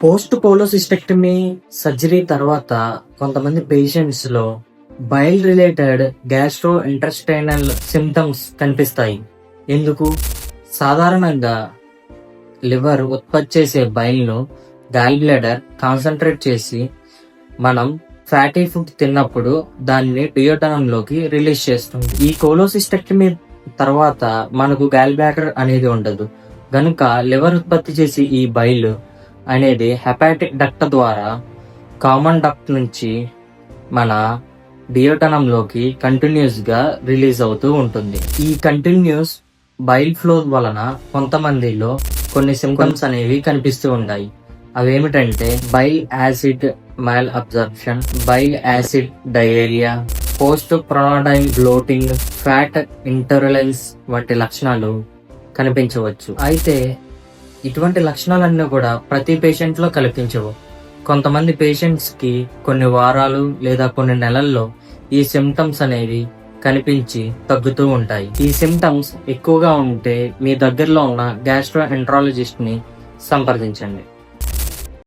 Post కోలోసిస్టెక్టమీ surgery తర్వాత కొంతమంది patients లో bile related gastro intestinal symptoms కనిపిస్తాయి. ఎందుకు? సాధారణంగా లివర్ ఉత్పత్తి చేసే బైల్ ను గాల్ బ్లాడర్ కాన్సన్ట్రేట్ చేసి మనం ఫ్యాటీ ఫుడ్ తిన్నప్పుడు దాన్ని డియోటనంలోకి రిలీజ్ చేస్తుంది. ఈ కోలోసిస్టెక్టమీ తర్వాత మనకు గాల్ బ్లాడర్ అనేది ఉండదు గనుక లివర్ ఉత్పత్తి చేసి ఈ బైల్ అనేది హెపాటిక్ డక్ట్ ద్వారా కామన్ డక్ట్ నుంచి మన డియోటనంలోకి కంటిన్యూస్ గా రిలీజ్ అవుతూ ఉంటుంది. ఈ కంటిన్యూస్ బైల్ ఫ్లో వలన కొంతమందిలో కొన్ని సింప్టమ్స్ అనేవి కనిపిస్తూ ఉంటాయి. అవేమిటంటే bile acid malabsorption, bile acid diarrhoea, post prandial bloating, fat intolerance వంటి లక్షణాలు కనిపించవచ్చు. అయితే ఇటువంటి లక్షణాలన్నీ కూడా ప్రతి పేషెంట్ లో కనిపించవు. కొంతమంది పేషెంట్స్ కి కొన్ని వారాలు లేదా కొన్ని నెలల్లో ఈ సిమ్టమ్స్ అనేవి కనిపించి తగ్గుతూ ఉంటాయి. ఈ సిమ్టమ్స్ ఎక్కువగా ఉంటే మీ దగ్గరలో ఉన్న గ్యాస్ట్రోఎంట్రాలజిస్ట్ ని సంప్రదించండి.